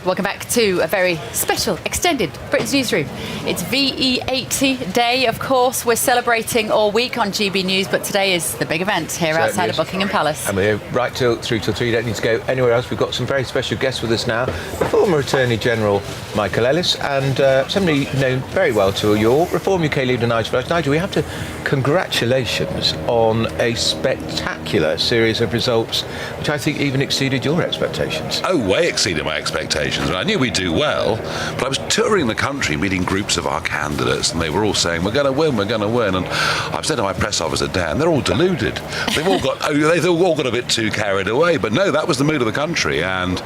Welcome back to a very special, extended Britain's Newsroom. It's VE80 Day, of course. We're celebrating all week on GB News, but today is the big event here outside of Buckingham Palace. And we're right through till 3. You don't need to go anywhere else. We've got some very special guests with us now. The former Attorney General Michael Ellis and somebody known very well to you all, Reform UK leader Nigel Farage. Nigel, we have to congratulations on a spectacular series of results, which I think even exceeded your expectations. Oh, way exceeded my expectations. I knew we'd do well, but I was touring the country meeting groups of our candidates, and they were all saying, we're going to win, we're going to win. And I've said to my press officer, Dan, they're all deluded. They've all got a bit too carried away. But no, that was the mood of the country, and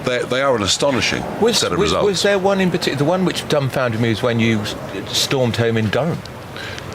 they are an astonishing set of results. Was there one in particular? The one which dumbfounded me was when you stormed home in Durham.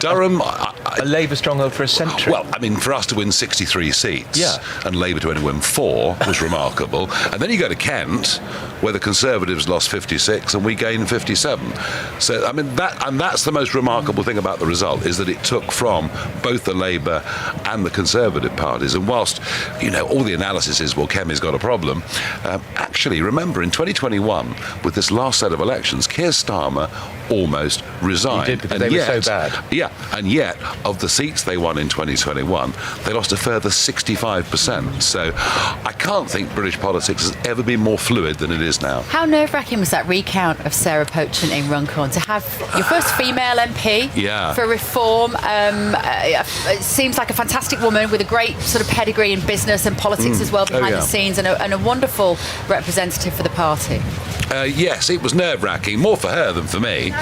A Labour stronghold for a century. Well, I mean, for us to win 63 seats and Labour to only win 4 was remarkable. And then you go to Kent, where the Conservatives lost 56 and we gained 57. So, I mean, that's the most remarkable thing about the result, is that it took from both the Labour and the Conservative parties. And whilst, all the analysis is, well, Kemi's got a problem, actually, remember, in 2021, with this last set of elections, Keir Starmer almost resigned. He did, because they were so bad. Yeah, and yet, of the seats they won in 2021, they lost a further 65%. So I can't think British politics has ever been more fluid than it is now. How nerve-wracking was that recount of Sarah Pochant in Runcorn to have your first female MP for Reform? It seems like a fantastic woman with a great sort of pedigree in business and politics as well behind the scenes, and a wonderful representative for the party. Yes, it was nerve-wracking, more for her than for me,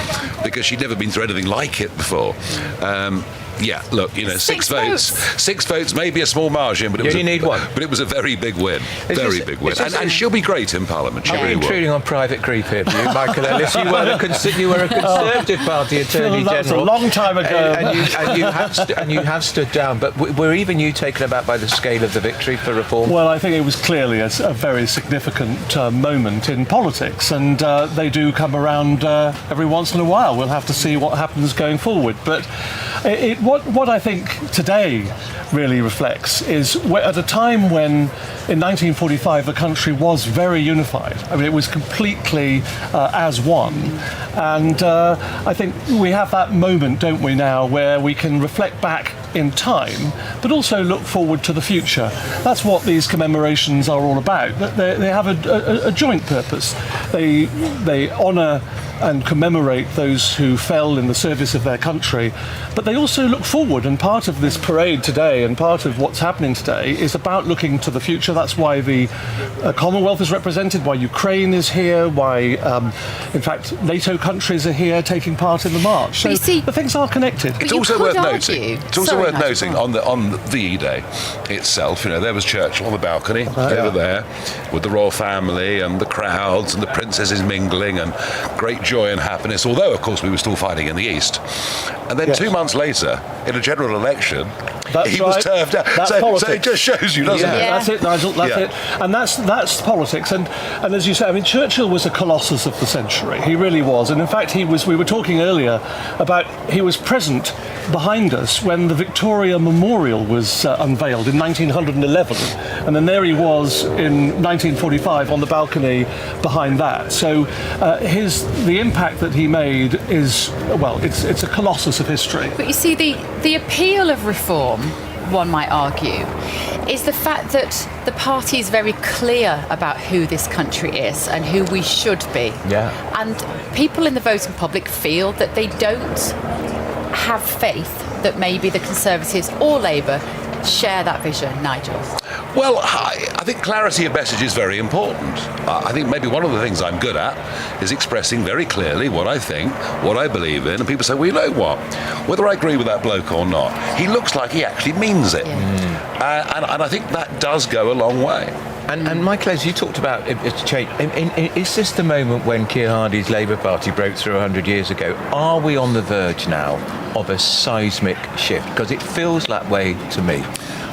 because she'd never been through anything like it before. Look, 6 votes. 6 votes may be a small margin, but you only need one. But it was a very big win. Big win. And she'll be great in Parliament. She really will. Intruding on private grief here for you, Michael Ellis. You were a Conservative Party Attorney General. That was a long time ago. And you have stood down. But were even you taken aback by the scale of the victory for Reform? Well, I think it was clearly a very significant moment in politics, and they do come around every once in a while. We'll have to see what happens going forward. But what I think today really reflects is at a time when, in 1945, the country was very unified. I mean, it was completely as one. And I think we have that moment, don't we, now, where we can reflect back in time, but also look forward to the future. That's what these commemorations are all about. They have a joint purpose. They honour and commemorate those who fell in the service of their country, but they also look forward, and part of this parade today and part of what's happening today is about looking to the future. That's why the Commonwealth is represented, why Ukraine is here, why in fact NATO countries are here taking part in the march. So the things are connected. It's also worth noting on the VE Day itself, there was Churchill on the balcony over there with the royal family and the crowds and the princesses mingling and great joy and happiness, although of course we were still fighting in the east. And then 2 months later, in a general election, he was turfed out. So it just shows you, doesn't it? That's it, Nigel, that's it. And that's politics. And as you say, I mean, Churchill was a colossus of the century. He really was. And in fact, we were talking earlier about, he was present behind us when the Victoria Memorial was unveiled in 1911. And then there he was in 1945 on the balcony behind that. So the impact that he made is, it's a colossus of history. But you see, the appeal of Reform, one might argue, is the fact that the party is very clear about who this country is and who we should be. Yeah. And people in the voting public feel that they don't have faith that maybe the Conservatives or Labour share that vision. Nigel? Well, I think clarity of message is very important. I think maybe one of the things I'm good at is expressing very clearly what I think, what I believe in, and people say, well, you know what? Whether I agree with that bloke or not, he looks like he actually means it. And I think that does go a long way. And Michael, as you talked about change, is this the moment when Keir Hardie's Labour Party broke through 100 years ago? Are we on the verge now of a seismic shift? Because it feels that way to me.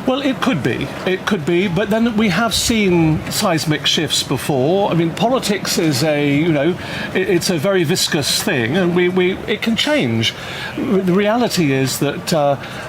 Well, it could be, but then we have seen seismic shifts before. I mean, politics is it's a very viscous thing, and it can change. The reality is that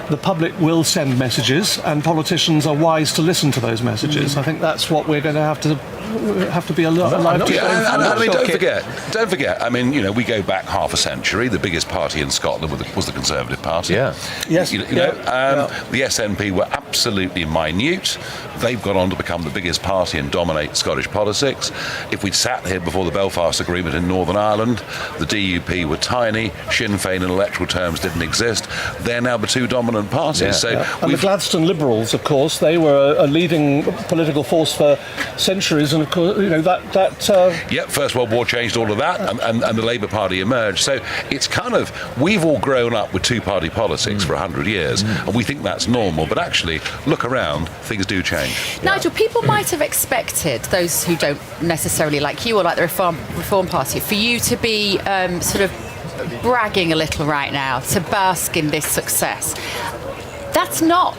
the public will send messages, and politicians are wise to listen to those messages. I think that's what we're going to have to be alive to. Don't forget. I mean, we go back half a century. The biggest party in Scotland was the Conservative Party. Yeah. Yes. The SNP were absolutely minute. They've gone on to become the biggest party and dominate Scottish politics. If we'd sat here before the Belfast Agreement in Northern Ireland, the DUP were tiny. Sinn Féin in electoral terms didn't exist. They're now the two dominant parties. And the Gladstone Liberals, of course, they were a leading political force for centuries, and of course, First World War changed all of that, and the Labour Party emerged. So it's kind of, we've all grown up with two-party politics for 100 years, and we think that's normal. But actually, look around, things do change. Nigel, people might have expected, those who don't necessarily like you or like the Reform Party, for you to be sort of bragging a little right now, to bask in this success. That's not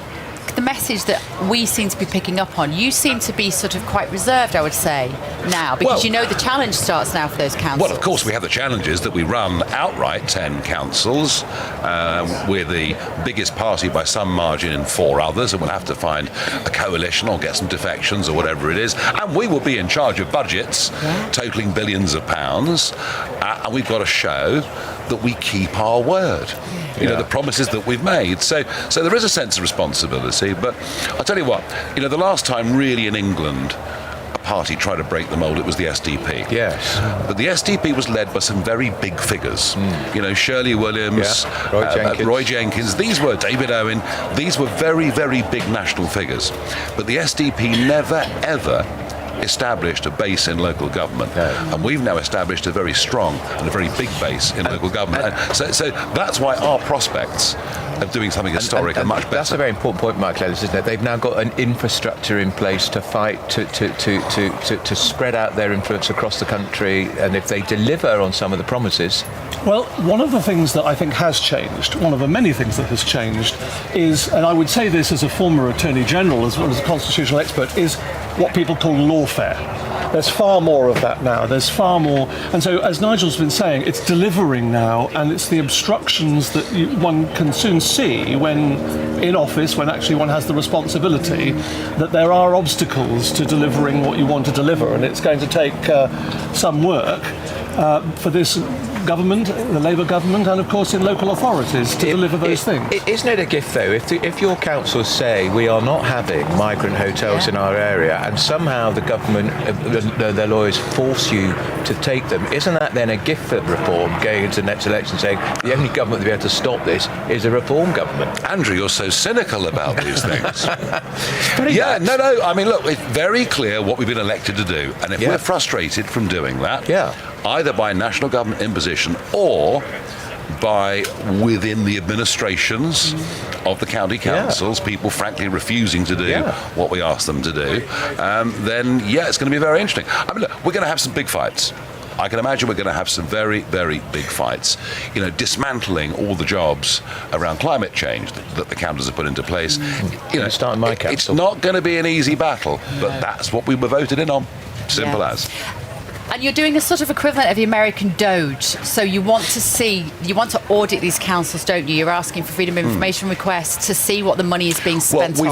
the message that we seem to be picking up on. You seem to be sort of quite reserved, I would say, now, because the challenge starts now for those councils. Well, of course, we have the challenges that we run outright 10 councils. We're the biggest party by some margin in 4 others, and we'll have to find a coalition or get some defections or whatever it is. And we will be in charge of budgets totaling billions of pounds, and we've got to show that we keep our word. The promises that we've made. So there is a sense of responsibility. But I'll tell you what, the last time really in England a party tried to break the mould, it was the SDP. Yes. But the SDP was led by some very big figures. Shirley Williams, Roy Jenkins. These were David Owen. These were very, very big national figures. But the SDP never, ever established a base in local government, and we've now established a very strong and a very big base in local government. So that's why our prospects of doing something historic are much better. That's a very important point, Michael Ellis, isn't it? They've now got an infrastructure in place to fight, to spread out their influence across the country, and if they deliver on some of the promises. Well, one of the things that I think has changed, one of the many things that has changed, is, and I would say this as a former Attorney General as well as a constitutional expert, is what people call lawfare. There's far more of that now. There's far more. And so, as Nigel's been saying, it's delivering now, and it's the obstructions that one can soon see when in office, when actually one has the responsibility, that there are obstacles to delivering what you want to deliver. And it's going to take some work for this government, the Labour government, and of course in local authorities to deliver those things. Isn't it a gift, though, if your councils say we are not having migrant hotels in our area, and somehow the government, their lawyers force you to take them, isn't that then a gift for Reform going into the next election, saying the only government to be able to stop this is a Reform government? Andrew, you're so cynical about these things. No. I mean, look, it's very clear what we've been elected to do, and if we're frustrated from doing that, either by national government imposition or by within the administrations of the county councils, people frankly refusing to do what we ask them to do, then it's going to be very interesting. I mean, look, we're going to have some big fights. I can imagine we're going to have some very, very big fights. Dismantling all the jobs around climate change that the councils have put into place. Start in my council. It's not going to be an easy battle, but that's what we were voted in on. Simple as. And you're doing a sort of equivalent of the American Doge. So you want to audit these councils, don't you? You're asking for freedom of information requests to see what the money is being spent on. We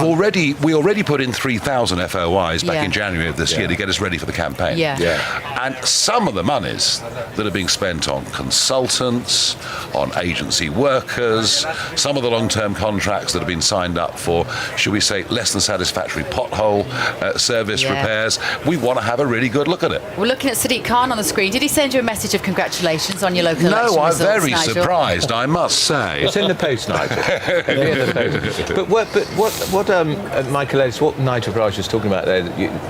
already put in 3,000 FOIs back in January of this year to get us ready for the campaign. And some of the monies that are being spent on consultants, on agency workers, some of the long-term contracts that have been signed up for, should we say, less than satisfactory pothole service repairs. We want to have a really good look at it. We're looking at Sadiq Khan on the screen. Did he send you a message of congratulations on your local election results, I'm very Nigel? surprised, I must say. It's in the post, Nigel. But what Michael Ellis, what Nigel Farage was talking about there,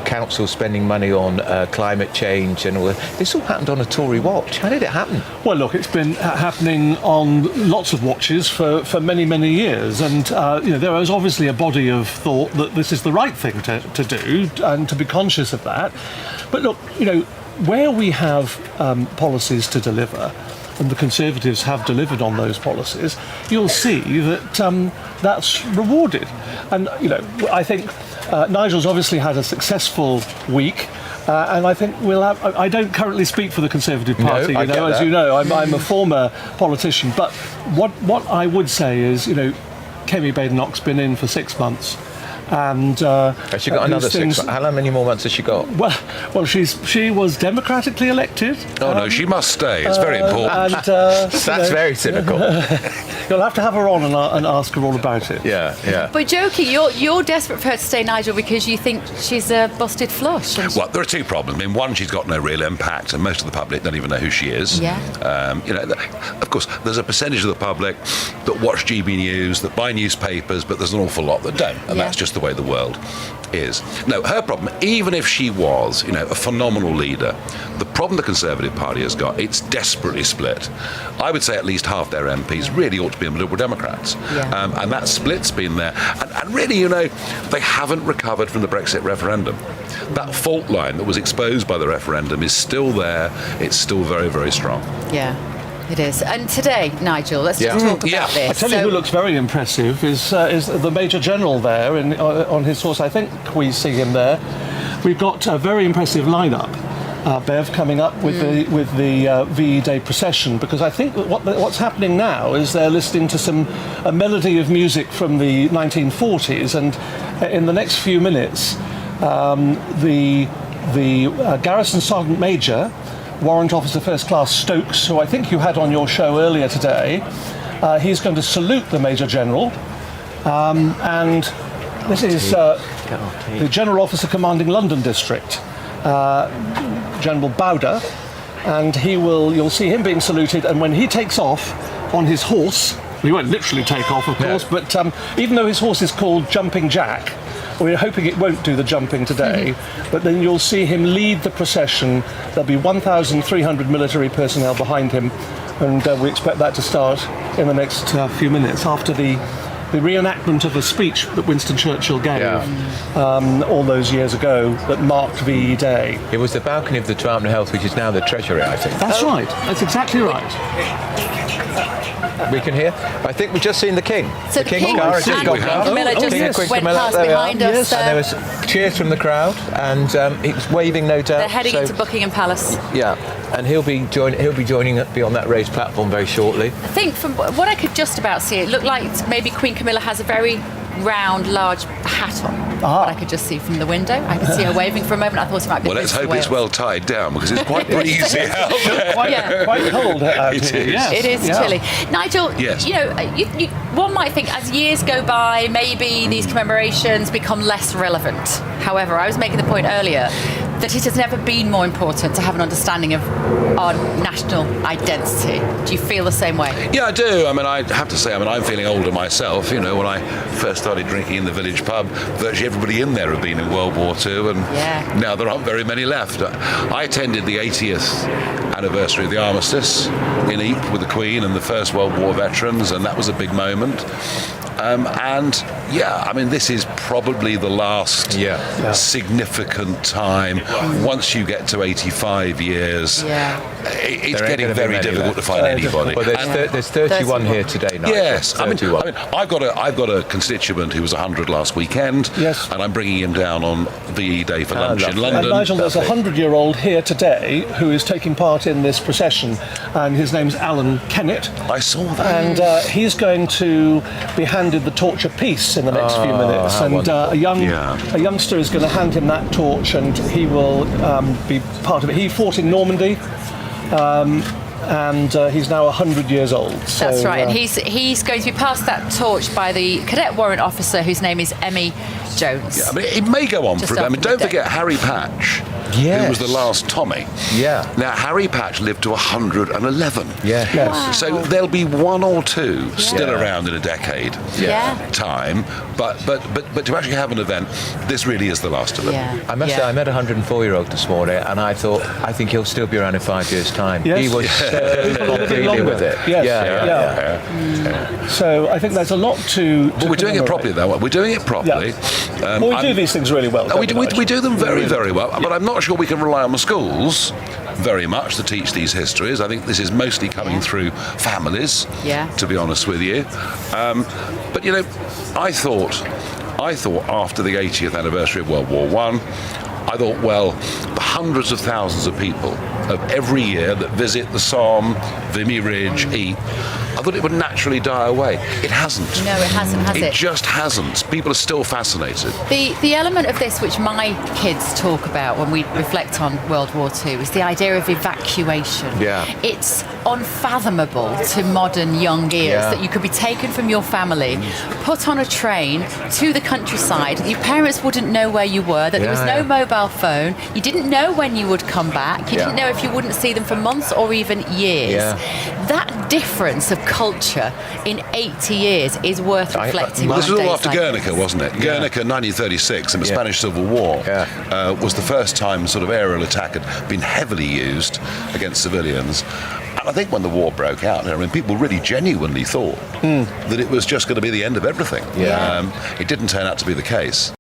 council spending money on climate change and all that, this all happened on a Tory watch. How did it happen? Well, look, it's been happening on lots of watches for many, many years, and there is obviously a body of thought that this is the right thing to do and to be conscious of that. But look, where we have policies to deliver, and the Conservatives have delivered on those policies, you'll see that that's rewarded. And, I think Nigel's obviously had a successful week. And I think we'll have. I don't currently speak for the Conservative Party, as you know. I'm a former politician. But what I would say is, Kemi Badenoch's been in for 6 months. And has she got another 6 months? How many more months has she got? Well, she was democratically elected. Oh no, she must stay. It's very important. And, that's very cynical. You'll have to have her on and ask her all about it. Yeah. But joking, you're desperate for her to stay, Nigel, because you think she's a busted flush. Well, there are two problems. I mean, one, she's got no real impact, and most of the public don't even know who she is. Yeah. Of course, there's a percentage of the public that watch GB News, that buy newspapers, but there's an awful lot that don't, and that's just the way the world is. No, her problem, even if she was, a phenomenal leader, the problem the Conservative Party has got, it's desperately split. I would say at least half their MPs really ought to be Liberal Democrats. Yeah. And that split's been there. And really, they haven't recovered from the Brexit referendum. That fault line that was exposed by the referendum is still there. It's still very, very strong. Yeah. It is. And today, Nigel, let's just talk about this. I tell you who looks very impressive is the Major General there on his horse. I think we see him there. We've got a very impressive lineup, Bev, coming up with the VE Day procession, because I think that what's happening now is they're listening to a melody of music from the 1940s, and in the next few minutes, the Garrison Sergeant Major, Warrant Officer First Class Stokes, who I think you had on your show earlier today, he's going to salute the Major General, and this is the General Officer Commanding London District, General Bowder, and you'll see him being saluted, and when he takes off on his horse, he won't literally take off, of course, but even though his horse is called Jumping Jack, we're hoping it won't do the jumping today, but then you'll see him lead the procession. There'll be 1,300 military personnel behind him, and we expect that to start in the next few minutes after the reenactment of a speech that Winston Churchill gave all those years ago that marked VE Day. It was the balcony of the Department of Health, which is now the Treasury, I think. That's right. That's exactly right. We can hear. I think we've just seen the King. So the King and Queen Camilla just went past behind us. And there was cheers from the crowd, and he was waving, no doubt. They're heading into Buckingham Palace. Yeah, and he'll be joining be on that raised platform very shortly. I think from what I could just about see, it looked like maybe Queen Camilla has a very round, large hat on. What I could just see from the window. I could see her waving for a moment. I thought it might be. Well, let's hope it's well tied down, because it's quite breezy out there. Quite cold out here. Yes. It is chilly. Nigel, one might think as years go by, maybe these commemorations become less relevant. However, I was making the point earlier that it has never been more important to have an understanding of our national identity. Do you feel the same way? Yeah, I do. I mean, I have to say, I'm feeling older myself. When I first started drinking in the village pub, virtually everybody in there had been in World War II, and now there aren't very many left. I attended the 80th anniversary of the armistice in Ypres with the Queen and the First World War veterans, and that was a big moment. This is probably the last significant time. Once you get to 85 years, it's getting very difficult to find anybody. Well, there's 31 here today, Nigel. Yes, I've got a constituent who was 100 last weekend, and I'm bringing him down on VE Day for lunch in London. And Nigel, there's a 100-year-old here today who is taking part in this procession, and his name's Alan Kennett. I saw that. And he's going to be handed the torch of peace in the next few minutes, and a youngster is going to hand him that torch, and he will be part of it. He fought in Normandy, and he's now 100 years old. That's right, and he's going to be passed that torch by the cadet warrant officer whose name is Emmy Jones. Yeah, it may go on for a bit. Don't forget Harry Patch, who was the last Tommy. Yeah. Now, Harry Patch lived to 111. Yeah. Wow. So there'll be one or two still around in a decade time. But to actually have an event, this really is the last of them. Yeah. I must say, I met a 104-year-old this morning, and I think he'll still be around in 5 years' time. Yes. He was dealing with it. Yes. So I think there's a lot to But we're doing it properly, though. We're doing it properly. We do these things really well. We do them very, very well. But I'm not not sure we can rely on the schools very much to teach these histories. I think this is mostly coming through families, to be honest with you. But, you know, I thought after the 80th anniversary of World War One, I thought, well, the hundreds of thousands of people of every year that visit the Somme, Vimy Ridge, Ypres, I thought it would naturally die away. It hasn't. No, it hasn't, has it? It just hasn't. People are still fascinated. The element of this which my kids talk about when we reflect on World War II is the idea of evacuation. Yeah. It's unfathomable to modern young ears that you could be taken from your family, put on a train to the countryside, your parents wouldn't know where you were, that there was no mobile phone, you didn't know when you would come back, you didn't know if you wouldn't see them for months or even years. That difference of culture in 80 years is worth reflecting on. This was all after Guernica, wasn't it? Guernica, 1936, in the Spanish Civil War, was the first time sort of aerial attack had been heavily used against civilians. And I think when the war broke out, I mean, people really genuinely thought that it was just going to be the end of everything. It didn't turn out to be the case.